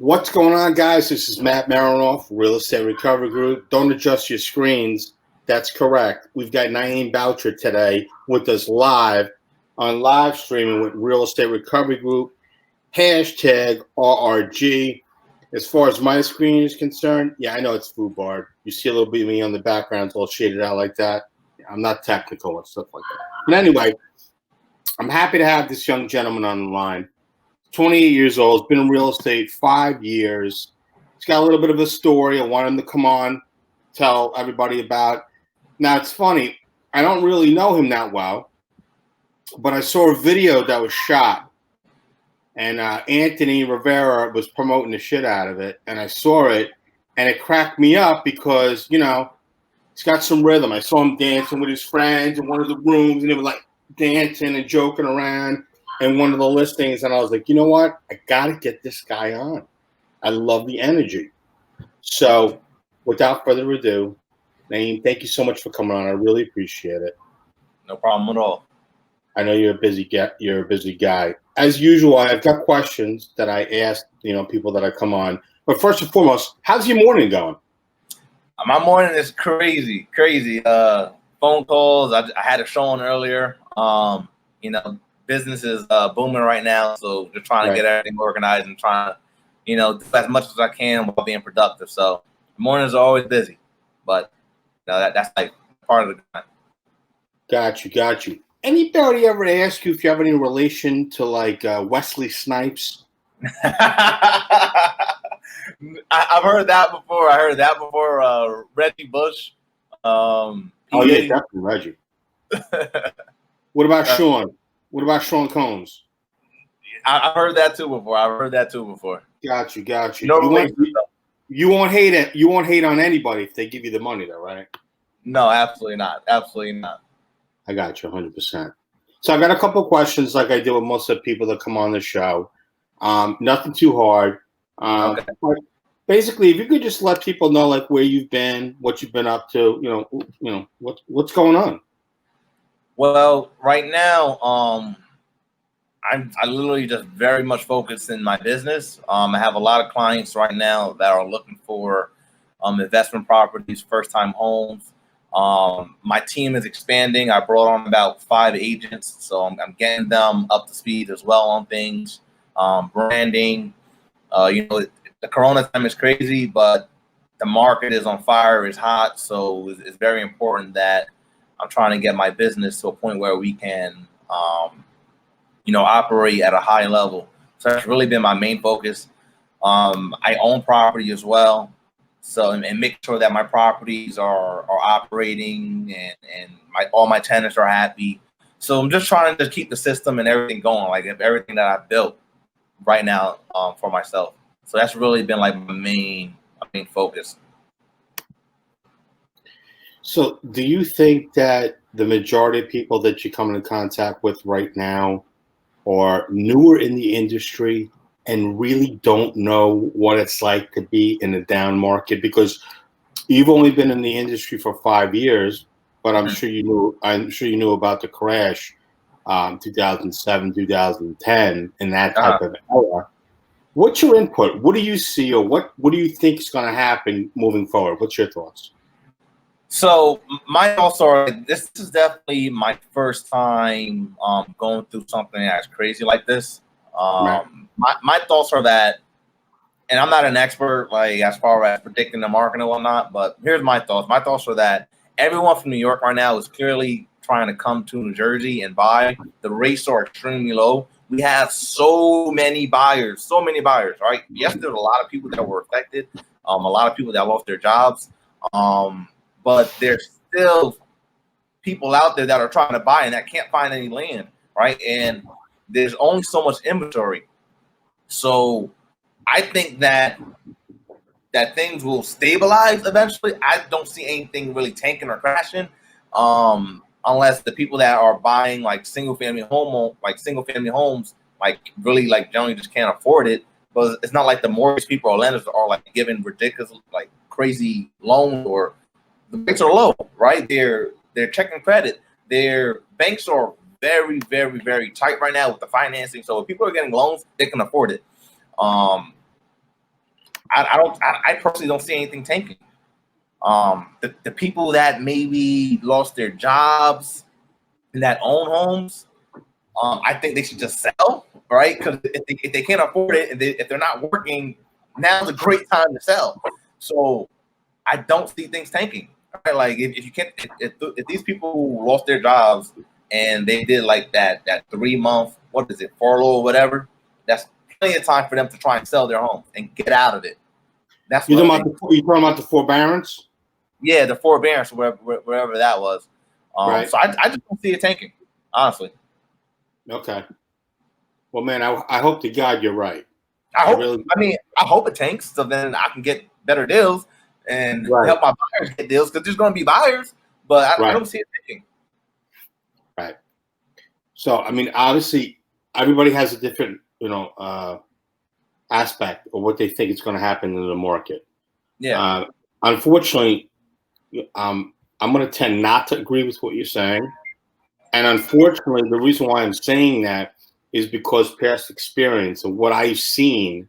What's going on, guys? This is Matt Marinoff, Real Estate Recovery Group. Don't adjust your screens. That's correct. We've got Naeem Boucher today with us live on live streaming with Real Estate Recovery Group, hashtag RRG. As far as my screen is concerned, yeah, I know it's FooBard. You see a little bit of me on the background, it's all shaded out like that. Yeah, I'm not technical and stuff like that. But anyway, I'm happy to have this young gentleman on the line. 28 years old, has been in real estate 5 years. He's got a little bit of a story. I want him to come on, tell everybody about. Now, it's funny. I don't really know him that well, but I saw a video that was shot, and Anthony Rivera was promoting the shit out of it, and I saw it, and it cracked me up because, you know, he's got some rhythm. I saw him dancing with his friends in one of the rooms, and they were like dancing and joking around in one of the listings, and I was like, you know what? I got to get this guy on. I love the energy. So without further ado, Naeem, thank you so much for coming on. I really appreciate it. No problem at all. I know you're a busy guy. As usual, I've got questions that I ask, people that I come on. But first and foremost, how's your morning going? My morning is crazy. Phone calls. I had a show on earlier. Business is booming right now, so just trying to get everything organized and trying to, do as much as I can while being productive. So mornings are always busy, but that's like part of the grind. Got you. Anybody ever ask you if you have any relation to like Wesley Snipes? I've heard that before. Reggie Bush. Yeah, definitely Reggie. What about Sean? What about Sean Combs? I've heard that too before. Got you. No, you won't hate it. You won't hate on anybody if they give you the money, though, right? No, absolutely not. I got you 100%. So I got a couple of questions, like I do with most of the people that come on the show. Nothing too hard. Okay. But basically, if you could just let people know, like, where you've been, what you've been up to, what's going on. Well, right now, I literally just very much focused in my business. I have a lot of clients right now that are looking for investment properties, first-time homes. My team is expanding. I brought on about 5 agents, so I'm getting them up to speed as well on things. Branding. The Corona time is crazy, but the market is on fire. It's hot, so it's very important that I'm trying to get my business to a point where we can, operate at a high level. So that's really been my main focus. I own property as well. So, and make sure that my properties are operating and all my tenants are happy. So I'm just trying to keep the system and everything going, like everything that I've built right now for myself. So that's really been like my main focus. So do you think that the majority of people that you come into contact with right now are newer in the industry and really don't know what it's like to be in a down market? Because you've only been in the industry for 5 years, but I'm sure you knew about the crash, 2007, 2010, and that type of era. What's your input? What do you see, or what do you think is going to happen moving forward? What's your thoughts? So my thoughts are, this is definitely my first time going through something that's crazy like this. My thoughts are that, and I'm not an expert like as far as predicting the market and whatnot, but here's my thoughts. My thoughts are that everyone from New York right now is clearly trying to come to New Jersey and buy. The rates are extremely low. We have so many buyers, right? Yes, there's a lot of people that were affected, a lot of people that lost their jobs. But there's still people out there that are trying to buy and that can't find any land, right? And there's only so much inventory. So I think that things will stabilize eventually. I don't see anything really tanking or crashing, unless the people that are buying like single family homes, like really like generally just can't afford it. But it's not like the mortgage people or lenders are like giving ridiculous, like crazy loans, or the rates are low, right? They're checking credit. Their banks are very, very, very tight right now with the financing. So if people are getting loans, they can afford it. I personally don't see anything tanking. The people that maybe lost their jobs and that own homes, I think they should just sell, right? Because if they can't afford it and if they're not working, now's a great time to sell. So I don't see things tanking. Right? Like if you can't, if these people who lost their jobs and they did like that 3-month, what is it, furlough or whatever, that's plenty of time for them to try and sell their home and get out of it. That's you talking about the forbearance? Yeah, the forbearance, wherever that was. Right. So I just don't see it tanking, honestly. Okay. Well, man, I hope to God you're right. I hope it tanks, so then I can get better deals and help my buyers get deals, because there's going to be buyers, but I don't see it tanking. Right. So, I mean, obviously, everybody has a different, aspect of what they think is going to happen in the market. Yeah. Unfortunately, I'm going to tend not to agree with what you're saying. And unfortunately, the reason why I'm saying that is because past experience and what I've seen,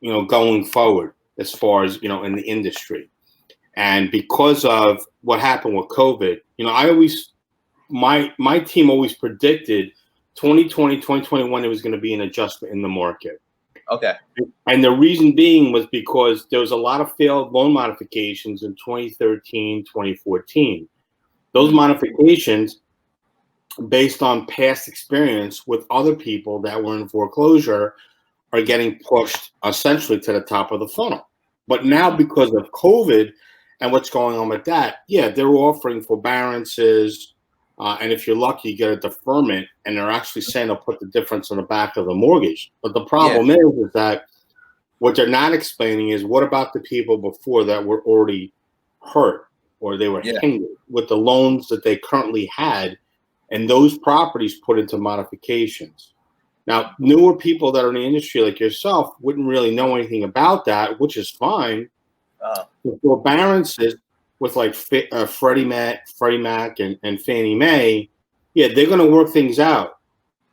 going forward as far as, in the industry. And because of what happened with COVID, my team always predicted 2020, 2021, there was going to be an adjustment in the market. Okay. And the reason being was because there was a lot of failed loan modifications in 2013, 2014. Those modifications, based on past experience with other people that were in foreclosure, are getting pushed essentially to the top of the funnel. But now, because of COVID and what's going on with that, they're offering forbearances. And if you're lucky, you get a deferment, and they're actually saying they'll put the difference on the back of the mortgage. But the problem is that what they're not explaining is, what about the people before that were already hurt, or they were hindered with the loans that they currently had, and those properties put into modifications. Now, newer people that are in the industry like yourself wouldn't really know anything about that, which is fine. The forbearances with like Freddie Mac and Fannie Mae, they're going to work things out.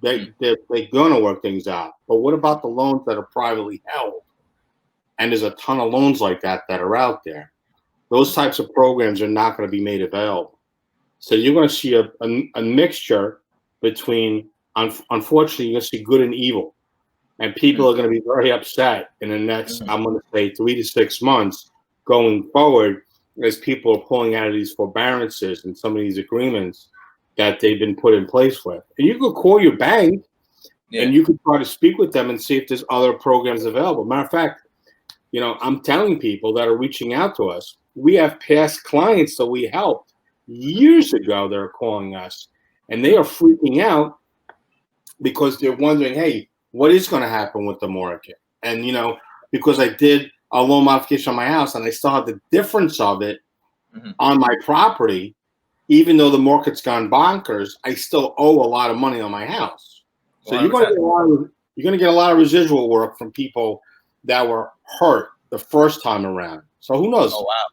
They're going to work things out. But what about the loans that are privately held? And there's a ton of loans like that are out there. Those types of programs are not going to be made available. So you're going to see a mixture between, unfortunately, you're going to see good and evil. And people are going to be very upset in the next, I'm going to say, 3 to 6 months going forward, as people are pulling out of these forbearances and some of these agreements that they've been put in place with. And you could call your bank and you could try to speak with them and see if there's other programs available. Matter of fact, I'm telling people that are reaching out to us, we have past clients that we helped years ago that are calling us, and they are freaking out because they're wondering, hey, what is going to happen with the market? And, because I did a loan modification on my house and I saw the difference of it on my property, even though the market's gone bonkers, I still owe a lot of money on my house. So 100%. You're going to get a lot of residual work from people that were hurt the first time around. So who knows? Oh, wow.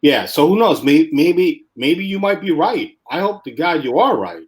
Yeah. So who knows? Maybe you might be right. I hope to God you are right.